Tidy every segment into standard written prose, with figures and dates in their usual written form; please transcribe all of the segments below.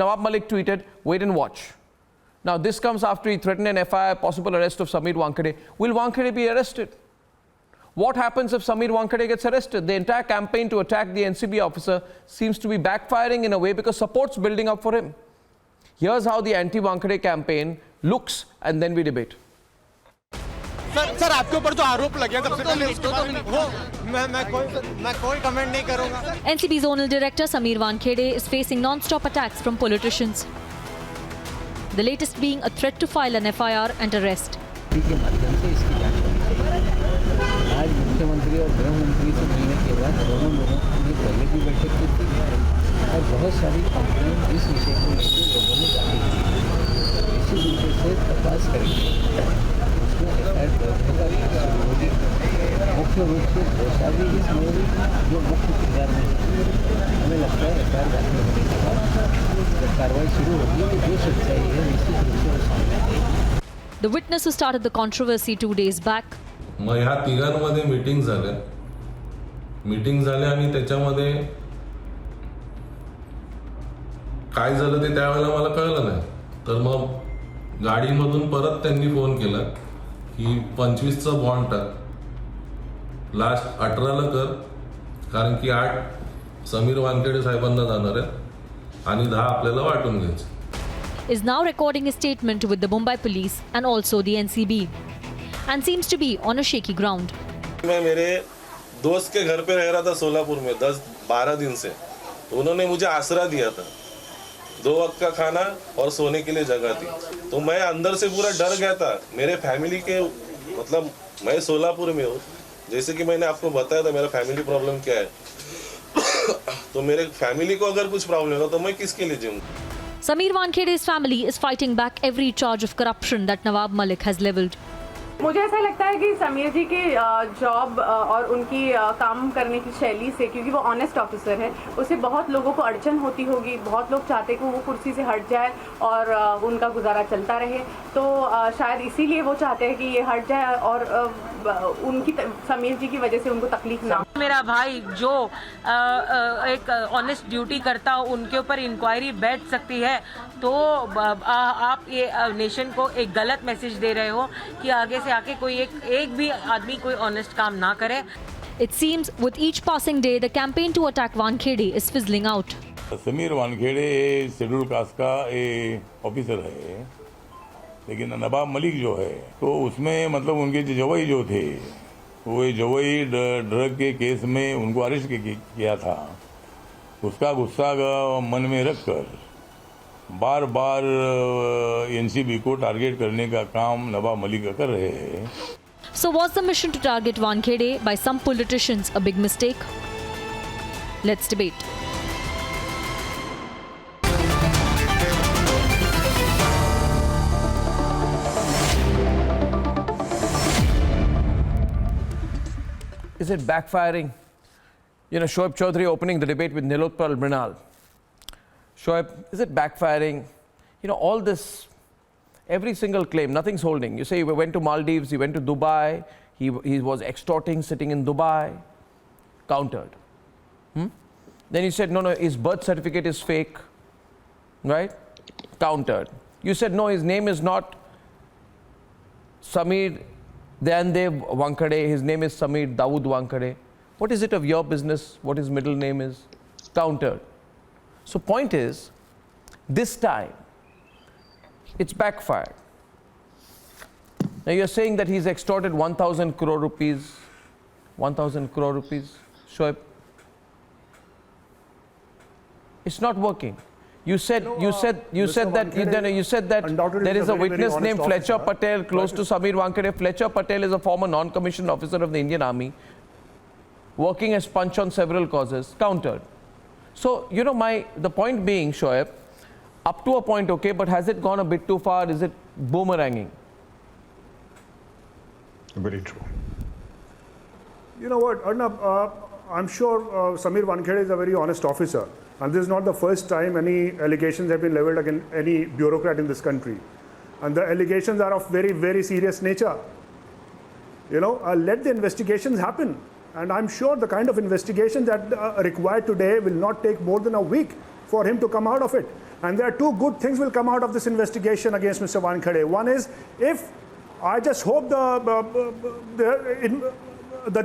Nawab Malik tweeted, "Wait and watch." Now, this comes after he threatened an FIR, possible arrest of Sameer Wankhede. Will Wankhede be arrested? What happens if Sameer Wankhede gets arrested? The entire campaign to attack the NCB officer seems to be backfiring in a way because support's building up for him. Here's how the anti-Wankhede campaign looks, and then we debate. Sir आपके ऊपर जो आरोप लगे सबसे पहले उसके बारे में वो मैं कोई कमेंट नहीं करूंगा। NCB Zonal Director Sameer Wankhede is facing non-stop attacks from politicians. The latest being a threat to file an FIR and arrest. के माध्यम से इसकी जांच होनी चाहिए। आज मुख्यमंत्री और गृह मंत्री से मिलने के बाद दोनों लोगों ने पहले भी बैठक की थी और बहुत सारी कंप्लेंट इस विषय को लेकर लोगों ने डाली थी। इसी विषय से तपास करेंगे, उसमें FIR दर्ज होगा। मुख्य रूप से गोसावी इसमें जो मुख्य किरदार में हमें लगता है FIR दाखिल होने के बाद जब कार्रवाई शुरू होगी तो जो सच्चाई है निश्चित रूप से वो सामने आएगी। The witness who started the controversy 2 days back. मग ह्या तिघांमध्ये मीटिंग झाल्या आणि त्याच्यामध्ये काय झालं ते त्यावेळेला मला कळलं नाही. तर मग गाडीमधून परत त्यांनी फोन केला की 25चा बॉन्ड टाक, लास्ट 18ला कर, कारण की 8 समीर वानखेडे साहेबांना जाणार आहे आणि 10 आपल्याला वाटून घ्यायचे. Is now recording a statement with the Mumbai police and also the NCB and seems to be on a shaky ground. मैं मेरे दोस्त के घर पे रह रहा था सोलापुर में 10-12 दिन से, तो उन्होंने मुझे आसरा दिया था, 2 वक्त का खाना और सोने के लिए जगह थी। तो मैं अंदर से पूरा डर गया था। मेरे फैमिली के मतलब मैं सोलापुर में हूँ, जैसे कि मैंने आपको बताया था मेरा फैमिली प्रॉब्लम क्या है। तो मेरे फैमिली को अगर कुछ प्रॉब्लम होगा तो मैं किसके लिए जीऊँगा। Sameer Wankhede's family is fighting back every charge of corruption that Nawab Malik has leveled. मुझे ऐसा लगता है कि समीर जी की जॉब और उनकी काम करने की शैली से, क्योंकि वो ऑनेस्ट ऑफिसर है, उससे बहुत लोगों को अड़चन होती होगी। बहुत लोग चाहते हैं कि वो कुर्सी से हट जाए और उनका गुजारा चलता रहे, तो शायद इसीलिए वो चाहते हैं कि ये हट जाए और उनकी समीर जी की वजह से उनको तकलीफ ना। मेरा भाई जो एक ऑनेस्ट ड्यूटी करता हो उनके ऊपर इंक्वायरी बैठ सकती है, तो आप ये नेशन को एक गलत मैसेज दे रहे हो कि आगे से आके कोई एक भी आदमी कोई ऑनेस्ट काम ना करे। It seems with each passing day the campaign to attack Wankhede is fizzling out. Sameer Wankhede schedule caste का ऑफिसर है, लेकिन नवाब मलिक जो है तो उसमें मतलब उनके जवाई जो थे वो जवाई ड्रग के केस में उनको अरेस्ट किया था। उसका गुस्सा मन में रखकर बार बार एनसीबी को टारगेट करने का काम नवाब मलिक कर रहे हैं। So was the mission to target Wankhede by some politicians a big mistake? Let's debate. Is it backfiring? You know, Shoaib Chaudhary opening the debate with Nilotpal Mrinal. Shoaib, is it backfiring? You know, all this, every single claim, nothing's holding. You say he went to Maldives, he went to Dubai, he was extorting sitting in Dubai, countered. Then you said, no, his birth certificate is fake, right? Countered. You said, no, his name is not Sameer Dayandev Wankhede, his name is Sameer Dawood Wankhede. What is it of your business? What his middle name is? Countered. So point is, this time, it's backfired. Now you're saying that he's extorted 1,000 crore rupees. 1,000 crore rupees, Shoaib. It's not working. You said that there is a witness named Fletcher Patel close to Sameer Wankhede. Fletcher Patel is a former non-commissioned officer of the Indian Army, working as punch on several causes. Countered. So, you know, the point being, Shoaib, up to a point, okay, but has it gone a bit too far? Is it boomeranging? Very true. You know what, Arnab, I'm sure Sameer Wankhede is a very honest officer. And this is not the first time any allegations have been leveled against any bureaucrat in this country. And the allegations are of very, very serious nature. You know, let the investigations happen. And I'm sure the kind of investigation that are required today will not take more than a week for him to come out of it. And there are two good things will come out of this investigation against Mr. Wankhede. One is, if I just hope the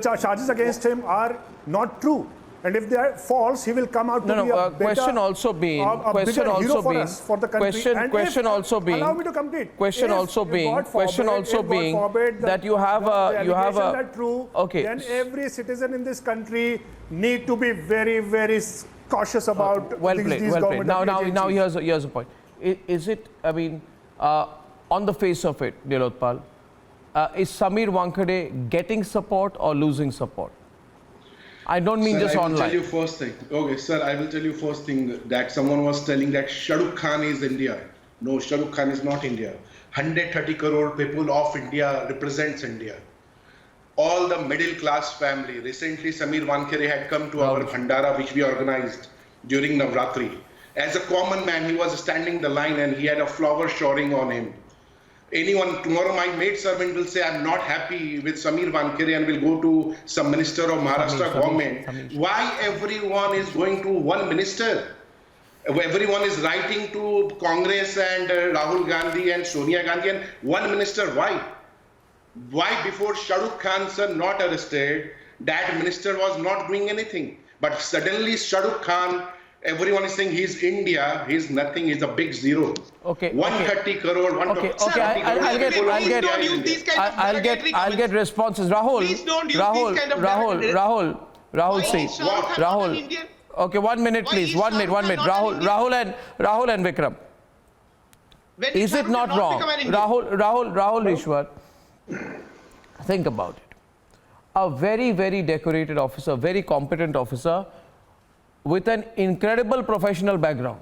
charges against him are not true. And if they are false, he will come out to be a better, question also being, a question bigger hero also for being, us, for the country. question also being, allow me to complete. question If, also being, God question forbid, also if God being forbid that you have a, the allegations are true, okay. then every citizen in this country need to be very, very cautious about well these played. government Now agencies. here's a point. Is it? I mean, on the face of it, Nilotpal, is Samir Wankhede getting support or losing support? I don't mean Sir, just I will online. tell you first thing. Okay, sir, I will tell you first thing that someone was telling that Shah Rukh Khan is India. No, Shah Rukh Khan is not India. 130 crore people of India represents India. All the middle class family. Recently, Samir Wankhede had come to our Bhandara, which we organized during Navratri. As a common man, he was standing the line and he had a flower showering on him. Anyone, tomorrow my maid servant will say, I'm not happy with Samir Wankhede and will go to some minister of Maharashtra government. Why everyone is going to one minister? Everyone is writing to Congress and Rahul Gandhi and Sonia Gandhi and one minister. Why? Why before Shah Rukh Khan sir not arrested, that minister was not doing anything. But suddenly Shah Rukh Khan, everyone is saying he's India, he's nothing, he's a big zero. Okay. 130 crore, 130 Okay. I'll get responses. Rahul. Please don't use these kind of Rahul, see. Rahul. Okay, 1 minute, please. 1 minute. Rahul and Vikram. Is it not wrong? Rahul Ishwar, think about it. A very, very decorated officer, very competent officer with an incredible professional background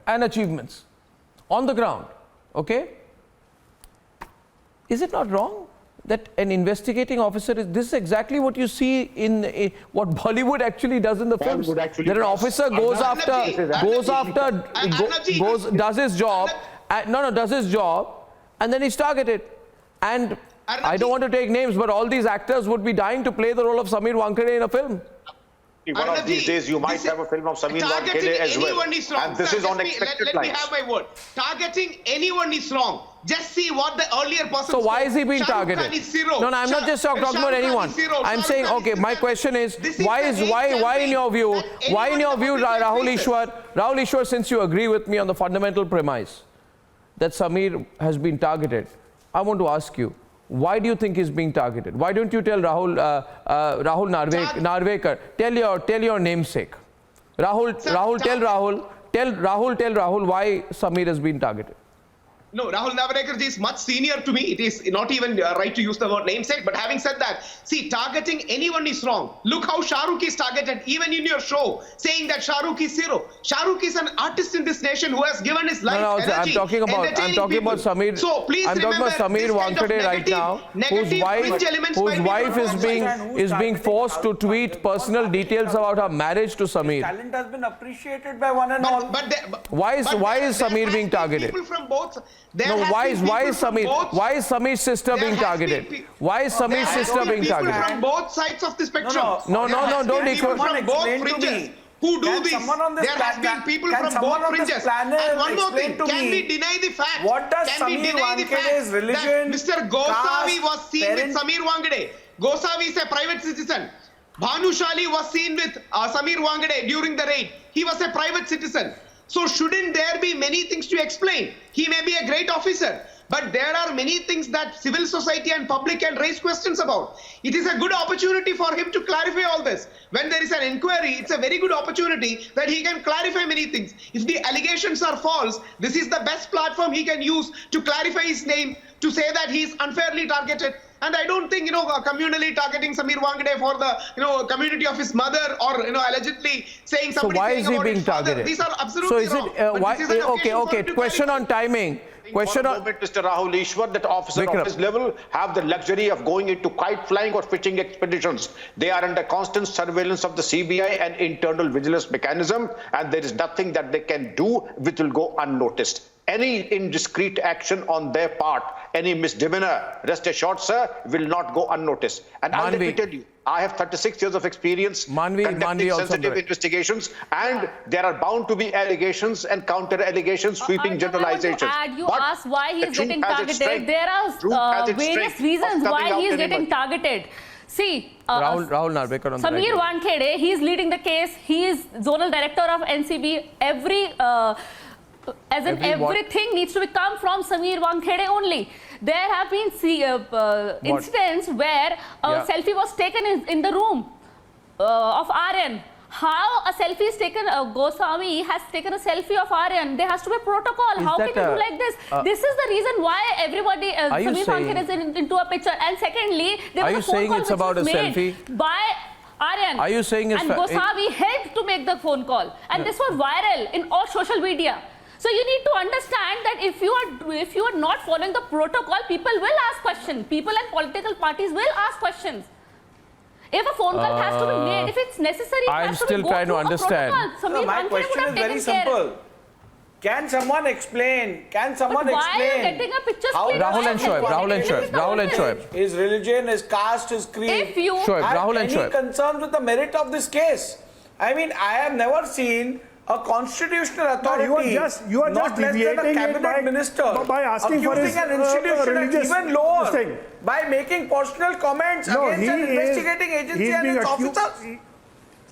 and achievements on the ground, okay? Is it not wrong that an investigating officer is, this is exactly what you see in what Bollywood actually does in the films. That an officer does his job, and then he's targeted. And I don't want to take names, but all these actors would be dying to play the role of Samir Wankhede in a film. One of these days you might have a film of Samir Wankhede as well. And this is on expected Let me have my word. Targeting anyone is wrong. Just see what the earlier person. So why is he being targeted? No, I'm not just talking about anyone. I'm saying, okay, my question is, why in your view, Rahul Ishwar, since you agree with me on the fundamental premise that Samir has been targeted, I want to ask you, why do you think he's being targeted? Why don't you tell Rahul Narvekar, tell your namesake. Rahul, tell Rahul why Samir has been targeted. No, Rahul Narvekar is much senior to me. It is not even right to use the word namesake. But having said that, see, targeting anyone is wrong. Look how Shah Rukh is targeted, even in your show, saying that Shah Rukh is zero. Shah Rukh is an artist in this nation who has given his life, energy, I'm talking about Samir. So please I'm talking about Samir Wankhede right now, whose wife is being forced to tweet personal details about her marriage to Samir. Talent has been appreciated by one and all. Why is Samir being targeted? People from both. No, why is Samir's sister being targeted? Why is Samir's sister being targeted? People from both sides of the spectrum. No, don't people from both fringes who do this. There has been people from both fringes. And one more thing, can we deny the fact? What does Samir Wankhede's religion, Mr. Gosavi was seen with Samir Wankhede. Gosavi is a private citizen. Bhanushali was seen with Samir Wankhede during the raid. He was a private citizen. So shouldn't there be many things to explain? He may be a great officer, but there are many things that civil society and public can raise questions about. It is a good opportunity for him to clarify all this. When there is an inquiry, it's a very good opportunity that he can clarify many things. If the allegations are false, this is the best platform he can use to clarify his name, to say that he is unfairly targeted. And I don't think, communally targeting Samir Wankhede for the, community of his mother or, allegedly saying something. So why is he being targeted? These are absolutely wrong. Okay. Question on timing. Question on Mr. Rahul Ishwar, that officer of his level have the luxury of going into kite flying or fishing expeditions. They are under constant surveillance of the CBI and internal vigilance mechanism, and there is nothing that they can do which will go unnoticed. Any indiscreet action on their part, any misdemeanor, rest assured, sir, will not go unnoticed. And let me tell you, I have 36 years of experience conducting sensitive investigations, and there are bound to be allegations and counter-allegations, sweeping generalizations. You asked why he is getting targeted. There are various reasons why he is getting targeted. See, Rahul Narvekar on Samir Wankhede, he is leading the case. He is zonal director of NCB. Everything needs to come from Samir Wankhede only. There have been incidents where a selfie was taken in the room of Aryan. How a selfie is taken, Goswami has taken a selfie of Aryan. There has to be a protocol. How can you do like this? This is the reason why everybody, Samir Wankhede is into a picture. And secondly, there was a phone call which was made by Aryan. Are you saying it's and Goswami helped to make the phone call. And this was viral in all social media. So you need to understand that if you are not following the protocol, people will ask questions. People and political parties will ask questions. If a phone call has to be made, if it's necessary, I'm still trying to understand. My question is very simple. Can someone explain? Why are you getting a picture? Rahul and Shoaib. His religion, his caste, his creed. If you have any concerns with the merit of this case, I mean, I have never seen a constitutional authority, you are just deviating a cabinet minister, by asking for his an institution religious even lower thing. by making personal comments against an investigating agency and its officers.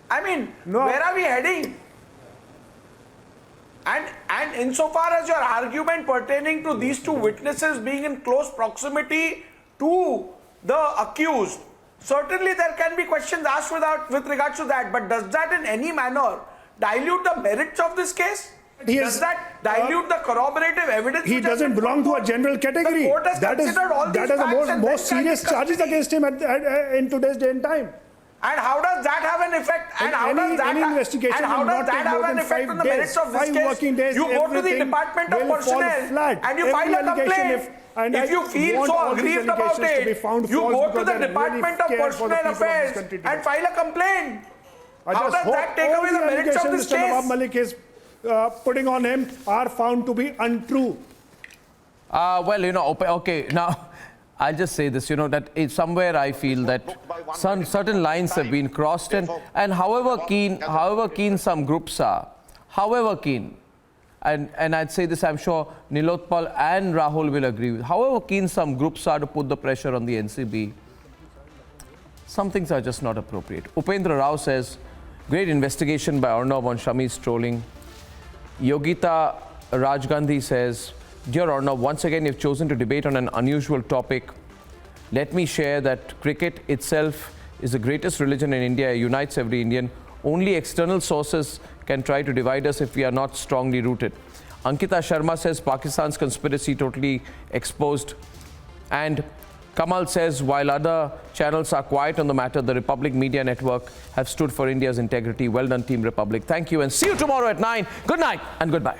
I mean, where are we heading? And insofar as your argument pertaining to these two witnesses being in close proximity to the accused, certainly there can be questions asked with regards to that. But does that in any manner dilute the merits of this case? Does that dilute the corroborative evidence? He doesn't belong to a general category. That is the most serious charges against him in today's day and time. And how does that have an effect? And how does that have an effect on the merits of this case? You go to the Department of Personnel and you file a complaint. If you feel so aggrieved about it, you go to the Department of Personnel Affairs and file a complaint. How does that take away the merits of this case? Nawab Malik is putting on him are found to be untrue. Okay, now I'll just say this, that somewhere I feel that some certain lines have been crossed, and however keen some groups are, and I'd say this, I'm sure Nilotpal and Rahul will agree with, however keen some groups are to put the pressure on the NCB, some things are just not appropriate. Upendra Rao says, great investigation by Arnav on Shami's trolling. Yogita Rajgandhi says, dear Arnav, once again you've chosen to debate on an unusual topic. Let me share that cricket itself is the greatest religion in India. It unites every Indian. Only external sources can try to divide us if we are not strongly rooted. Ankita Sharma says, Pakistan's conspiracy totally exposed. And Kamal says, while other channels are quiet on the matter, the Republic Media Network have stood for India's integrity. Well done, Team Republic. Thank you and see you tomorrow at 9. Good night and goodbye.